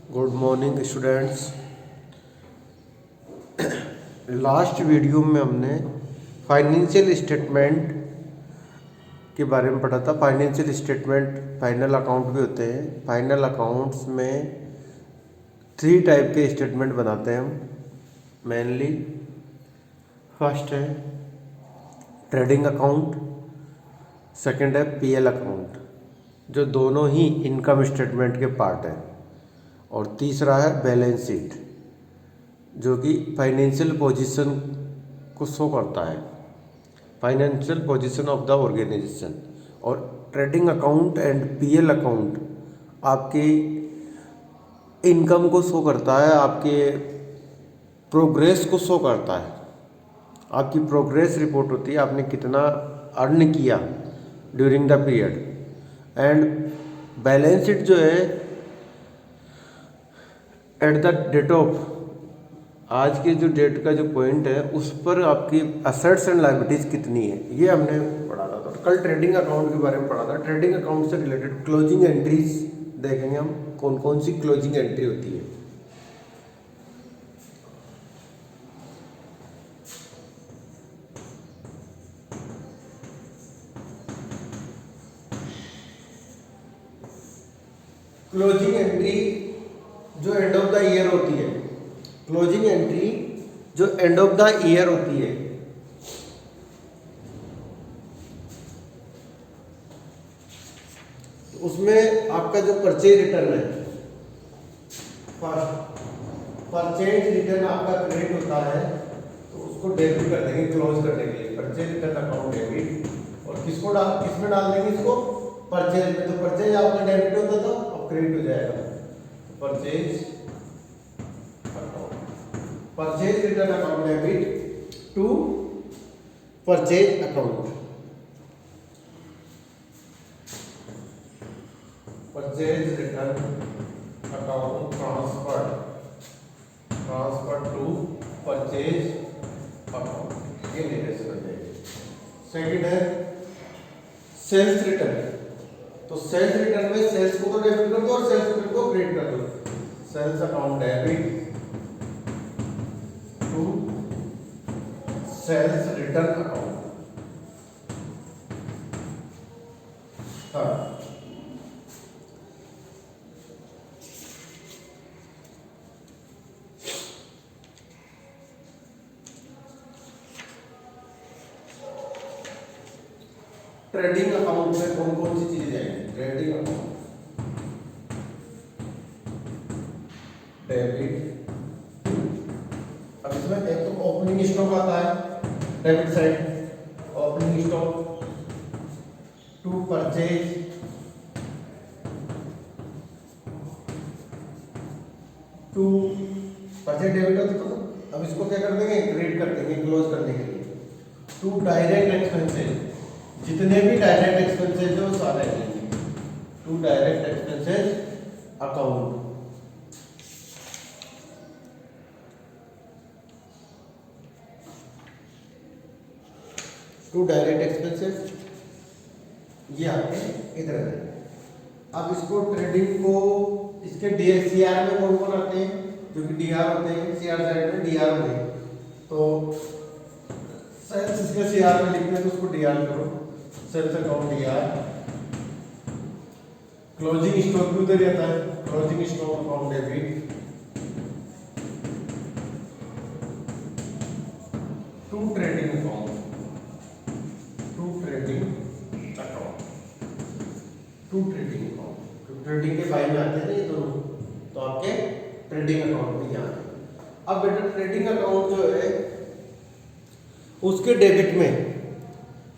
Good morning students. Last video में हमने financial statement के बारे में पढ़ा था। फाइनेंशियल स्टेटमेंट फाइनल अकाउंट भी होते हैं। फाइनल अकाउंट्स में 3 टाइप के स्टेटमेंट बनाते हैं हम मेनली। फर्स्ट है ट्रेडिंग अकाउंट, सेकंड है पीएल अकाउंट, जो दोनों ही इनकम स्टेटमेंट के पार्ट हैं, और तीसरा है बैलेंस शीट, जो कि फाइनेंशियल पोजीशन को शो करता है, financial position of the organisation. और trading account and PL account आपकी इनकम को शो करता है, आपके प्रोग्रेस को शो करता है। आपकी प्रोग्रेस रिपोर्ट होती है, आपने कितना अर्न किया during the period. And balance sheet जो है एट द डेट ऑफ, आज के जो डेट का जो पॉइंट है उस पर आपकी असेट्स एंड लायबिलिटीज कितनी है, ये हमने पढ़ा था। तो कल ट्रेडिंग अकाउंट के बारे में पढ़ा था। ट्रेडिंग अकाउंट से रिलेटेड क्लोजिंग एंट्रीज देखेंगे हम, कौन कौन सी क्लोजिंग एंट्री होती है। क्लोजिंग एंट्री जो एंड ऑफ द ईयर होती है, क्लोजिंग एंट्री जो एंड ऑफ द ईयर होती है, तो उसमें आपका जो परचेज रिटर्न है, फर्स्ट परचेज रिटर्न आपका क्रेडिट होता है, तो उसको डेबिट कर देंगे क्लोज करने के लिए। परचेज रिटर्न अकाउंट डेबिट, और किसमें डाल देंगे इसको, परचेज में। तो परचेज आपका डेबिट होता था, अब क्रेडिट हो जाएगा। Purchase return account debit to purchase account, purchase return account transfer to purchase account, ये मेरे से बन जाएगी। सेकंड है सेल्स रिटर्न। तो सेल्स रिटर्न में सेल्स को तो डेबिट कर दो और सेल्स रिटर्न को क्रेडिट कर दो। Sales account debit to sales return account. Trading account में कौन कौन सी चीजें जाएंगी। ट्रेडिंग अकाउंट डेबिट, अब इसमें एक तो ओपनिंग स्टॉक आता है debit side, opening stock to purchase debit होता, तो अब इसको क्या कर देंगे, क्रेडिट कर देंगे क्लोज करने के लिए। टू डायरेक्ट एक्सपेंसेस, जितने भी डायरेक्ट एक्सपेंसेस है वो सारे रहेंगे। To direct expenses account, to direct expenses, ये आपके इधर है। अब इसको ट्रेडिंग को इसके सीआर में कौन कौन आते हैं, जो कि डीआर होते हैं, सीआर साइड में डीआर होते हैं। तो सेल्स इसके सीआर में लिखते हैं, तो उसको डीआर करो, sales account DR. Closing stock भी उधर आता है, closing stock account debit to trading account, to trading account, to trading account. तो ट्रेडिंग के फाइल में आते हैं ये दोनों, तो आपके ट्रेडिंग अकाउंट भी यहाँ है। अब बेटा ट्रेडिंग अकाउंट जो है उसके डेबिट में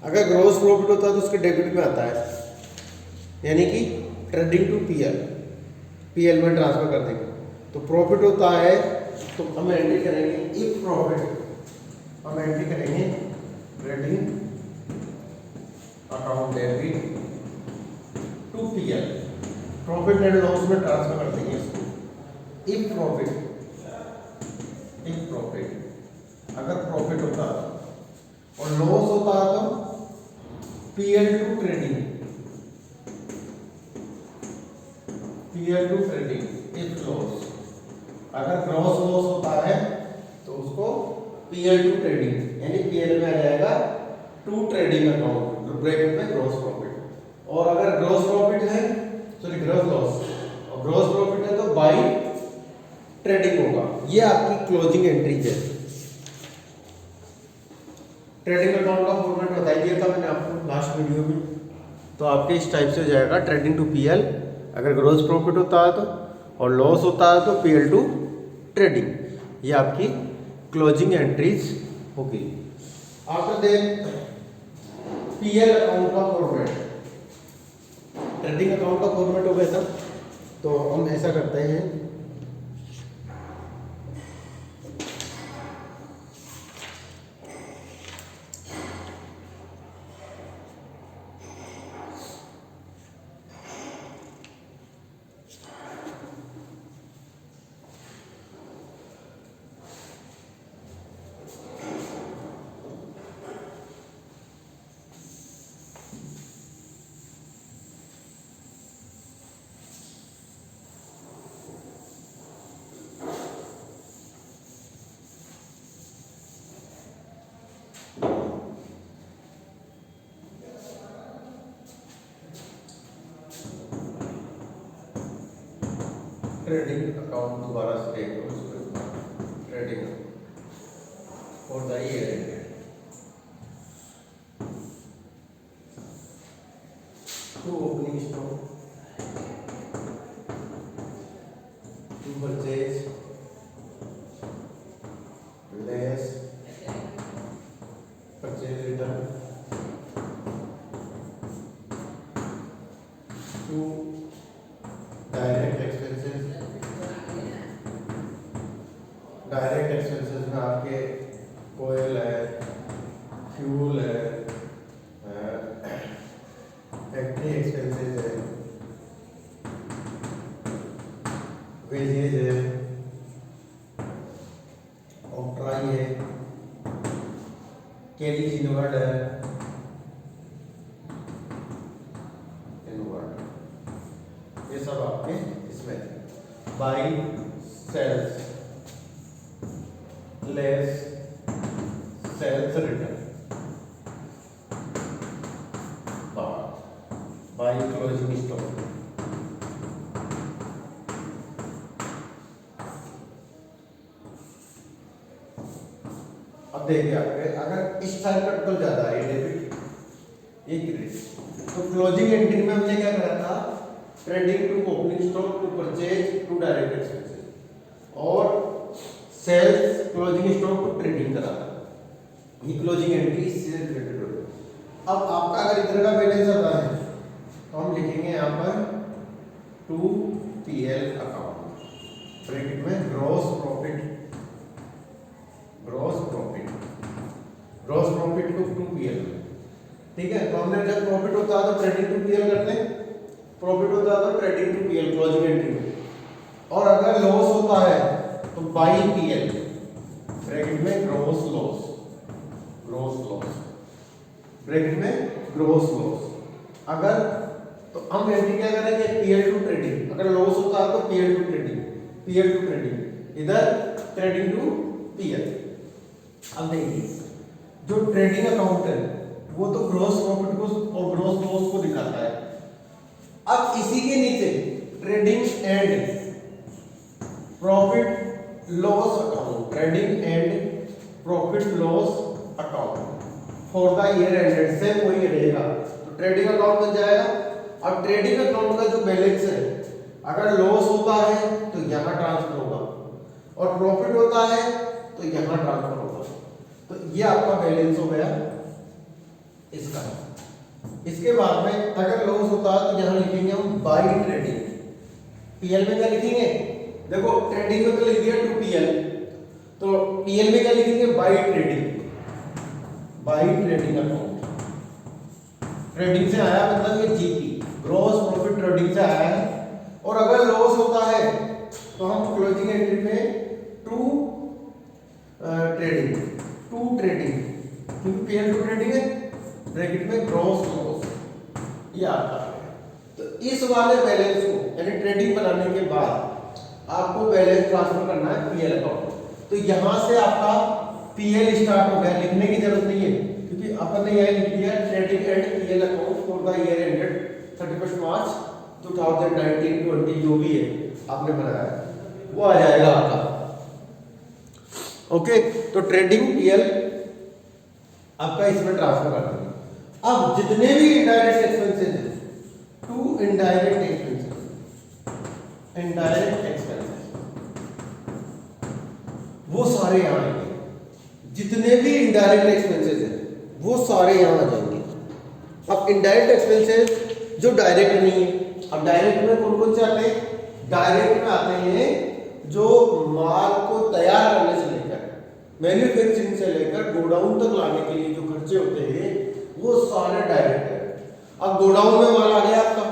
अगर ग्रॉस प्रॉफिट होता है तो उसके डेबिट में आता है, यानी कि ट्रेडिंग टू पीएल में ट्रांसफर कर देंगे। तो प्रॉफिट होता है तो हम एंट्री करेंगे इफ प्रॉफिट, हम एंट्री करेंगे trading account debit to PL, profit and loss में ट्रांसफर कर देंगे इसको। इफ प्रॉफिट अगर प्रॉफिट होता और लॉस होता तो PL to trading, PL to trading if loss, PL to trading, यानी पीएल में आ जाएगा टू ट्रेडिंग अकाउंट, ब्रैकेट में ग्रॉस प्रॉफिट। और अगर ग्रॉस प्रॉफिट है, सॉरी ग्रॉस लॉस, और ग्रॉस प्रॉफिट है तो बाई ट्रेडिंग होगा। ये आपकी क्लोजिंग एंट्री है। ट्रेडिंग अकाउंट का फॉर्मेट बता दिया था मैंने आपको लास्ट वीडियो में। तो आपके इस टाइप से हो जाएगा ट्रेडिंग टू पीएल अगर ग्रॉस प्रॉफिट होता है तो, और लॉस होता है तो पीएल टू ट्रेडिंग। ये आपकी क्लोजिंग एंट्रीज होगी। आफ्टर देन पीएल अकाउंट का फॉर्मेट, ट्रेडिंग अकाउंट का फॉर्मेट हो गया था। तो हम ऐसा करते हैं, ट्रेडिंग अकाउंट दोबारा से देख लो, trading for the year ended, to opening stock, to purchase less purchase return, to direct expenses. Direct expenses में आपके ऑयल है, फ्यूल है, फैक्ट्री एक्सपेंसेस है, वेजेज है, ऑक्ट्राई है, कैली इनवर्ड है, इनवर्ड, ये सब आपके इसमें by sales less sales return by closing stock. अब देखिए आपके अगर इस साइड का टोटल ज्यादा है, डेबिट ये क्रेडिट, तो क्लोजिंग एंट्री में हमने क्या करा था, trading to opening stock to purchase to direct expenses, और sales closing stock to trading करा था। ये क्लोजिंग एंट्री इससे रिलेटेड हो गई। अब आपका अगर इधर का बैलेंस आता है तो हम लिखेंगे यहाँ पर टू पीएल अकाउंट, ब्रैकेट में gross profit, gross profit, gross profit को टू पीएल। ठीक है, तो हमने जब प्रॉफिट होता है तो ट्रेडिंग टू पीएल करते हैं, प्रॉफिट होता है तो trading to PL closing entry में, और अगर लॉस होता है तो बाई पीएल, ब्रैकेट में gross loss, gross loss, bracket में ग्रॉस लॉस। अगर तो हम एंट्री क्या करेंगे, पीएल टू ट्रेडिंग, अगर लॉस होता है तो PL to trading, PL to trading, इधर ट्रेडिंग टू पीएल। अब देखिए जो ट्रेडिंग अकाउंट है वो तो ग्रॉस प्रॉफिट को और ग्रॉस लॉस को दिखाता है। अब इसी के नीचे trading and profit loss account, trading and profit loss account for the year ended से कोई रहेगा तो ट्रेडिंग अकाउंट बन जाएगा। अब ट्रेडिंग अकाउंट का जो बैलेंस है अगर लॉस होता है तो यहाँ ट्रांसफर होगा, और प्रॉफिट होता है तो यहाँ ट्रांसफर होगा। तो ये आपका बैलेंस हो गया इसका। इसके बाद में अगर लॉस होता है तो यहाँ लिखेंगे हम बाई ट्रेडिंग, पीएल में क्या लिखेंगे, देखो ट्रेडिंग में तो लिख दिया टू पीएल, तो पीएल में क्या लिखेंगे, by trading, by trading account. Trading से आया मतलब ये जीपी, ग्रॉस प्रॉफिट ट्रेडिंग से आया है। और अगर लॉस होता है तो हम क्लोजिंग एंट्री में टू ट्रेडिंग, टू ट्रेडिंग, क्योंकि पीएल टू ट्रेडिंग है, ब्रैकेट में ग्रॉस लॉस, ये आता है। तो इस वाले बैलेंस को यानी ट्रेडिंग बनाने के बाद आपको बैलेंस ट्रांसफर करना है पीएल अकाउंट। तो यहां से आपका पीएल स्टार्ट हो गया, लिखने की जरूरत नहीं है क्योंकि अपन ने यह लिख दिया trading and PL account for the year ended 31 मार्च 2019-20 जो भी है आपने बनाया है वो आ जाएगा आपका। ओके, तो ट्रेडिंग पीएल आपका इसमें ट्रांसफर कर देंगे। अब जितने भी इनडायरेक्ट एक्सपेंसेस हैं, to indirect expenses, indirect expenses वो सारे यहां आएंगे। जितने भी इनडायरेक्ट एक्सपेंसेस हैं वो सारे यहां आ जाएंगे। अब इनडायरेक्ट एक्सपेंसेस जो डायरेक्ट नहीं है, अब डायरेक्ट में कौन कौन से आते हैं? डायरेक्ट में आते हैं जो माल को तैयार करने से लेकर मैन्युफैक्चरिंग से लेकर गोडाउन तक लाने के लिए जो खर्चे होते हैं वो सारे डायरेक्ट है। अब गोडाउन में माल आ गया आपका,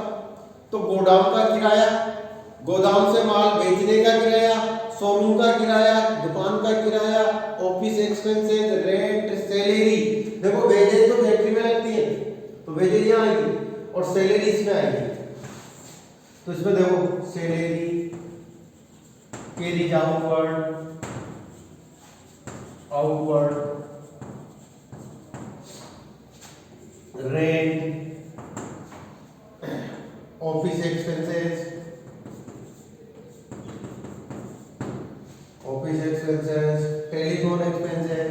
तो गोडाउन का किराया, गोदाम से माल बेचने का किराया, शोरूम का किराया, दुकान का किराया, ऑफिस एक्सपेंसेस, रेंट, सैलरी। देखो वेजेज तो फैक्ट्री में लगती है तो वेजेज यहाँ आएगी और सैलरी इसमें आएगी। तो इसमें देखो salary carries outward, rent, office expenses, telephone expenses,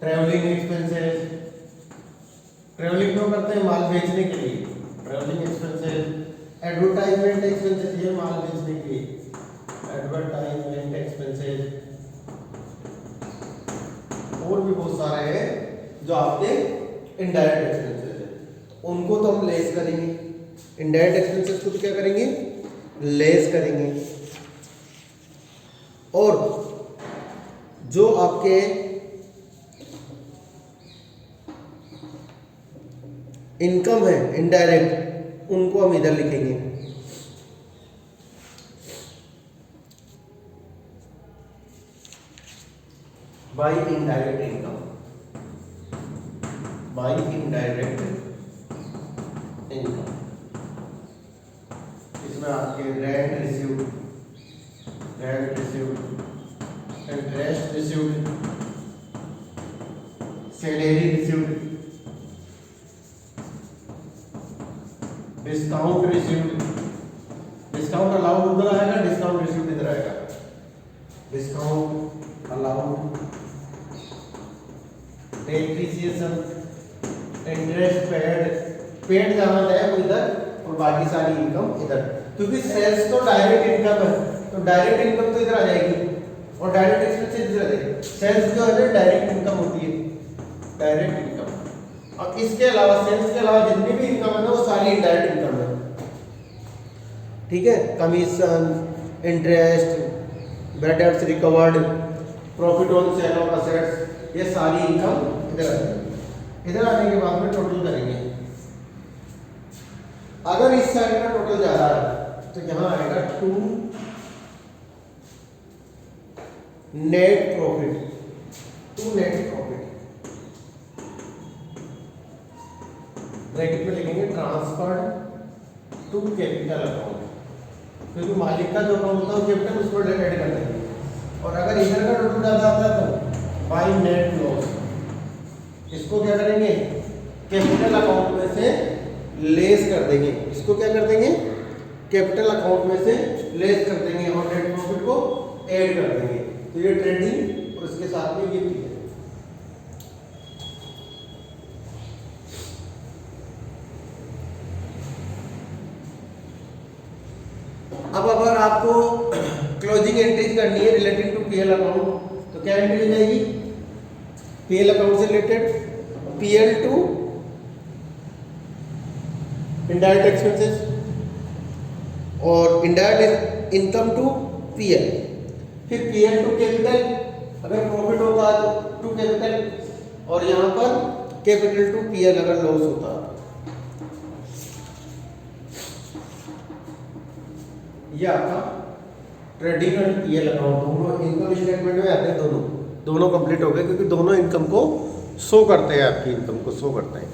travelling expenses, travelling क्यों करते हैं? माल बेचने के लिए, ट्रैवलिंग एक्सपेंसेस, एडवर्टाइजमेंट एक्सपेंसेस, ये माल बेचने के लिए, एडवर्टाइजमेंट एक्सपेंसेस, और भी बहुत सारे हैं जो आपके इनडायरेक्ट एक्सपेंसेस हैं, उनको तो हम लेस करेंगे। इनडायरेक्ट एक्सपेंसेस को तो क्या करेंगे? लेस करेंगे। और जो आपके इनकम है इनडायरेक्ट, उनको हम इधर लिखेंगे। By indirect income, by indirect income. इसमें आपके rent received, interest received, salary received, discount received, discount allowed उधर आएगा, डिस्काउंट रिसीव्ड इधर आएगा, discount allowed, depreciation, interest paid जहां जाए वो इधर और बाकी सारी इनकम इधर, क्योंकि सेल्स तो डायरेक्ट इनकम है तो डायरेक्ट इनकम तो इधर आ जाएगी और डायरेक्ट एक्सपेंसेस इधर आ जाएगी। सेल्स जो है डायरेक्ट इनकम होती है, डायरेक्ट इनकम। अब इसके अलावा सेल्स के अलावा जितनी भी इनकम है ना वो सारी इनडायरेक्ट इनकम है, ठीक है। Commission, interest, bad debts recovered, profit on sale of assets, ये सारी इनकम इधर आ जाएगी। इधर आने के बाद में टोटल करेंगे। अगर इस साइड का टोटल ज्यादा है तो यहां आएगा to net profit, to net profit, bracket में लिखेंगे ट्रांसफर टू कैपिटल अकाउंट, क्योंकि मालिक का जो अकाउंट होता है कैपिटल उसको ऐड कर देंगे। और अगर इधर का टोटल ज्यादा आता है तो बाय नेट लॉस, इसको क्या करेंगे? कैपिटल अकाउंट में से लेस कर देंगे। इसको क्या कर देंगे? कैपिटल अकाउंट में से लेस कर देंगे और नेट प्रॉफिट को ऐड कर देंगे। तो ये ट्रेडिंग और इसके साथ में ये भी है। अब अगर आपको क्लोजिंग एंट्रीज करनी है रिलेटेड टू पीएल अकाउंट तो क्या एंट्री हो जाएगी? पीएल अकाउंट से related PL to indirect expenses और इनडायरेक्ट इनकम टू पीएल, फिर पीएल टू कैपिटल, अगर प्रॉफिट होता है तो टू कैपिटल, और यहां पर कैपिटल टू पीएल अगर लॉस होता है। ये आपका ट्रेडिंग एंड पीएल अकाउंट दोनों इनकम स्टेटमेंट में आते हैं। दोनों कंप्लीट हो गए क्योंकि दोनों इनकम को शो करते हैं, आपकी इनकम को शो करते हैं।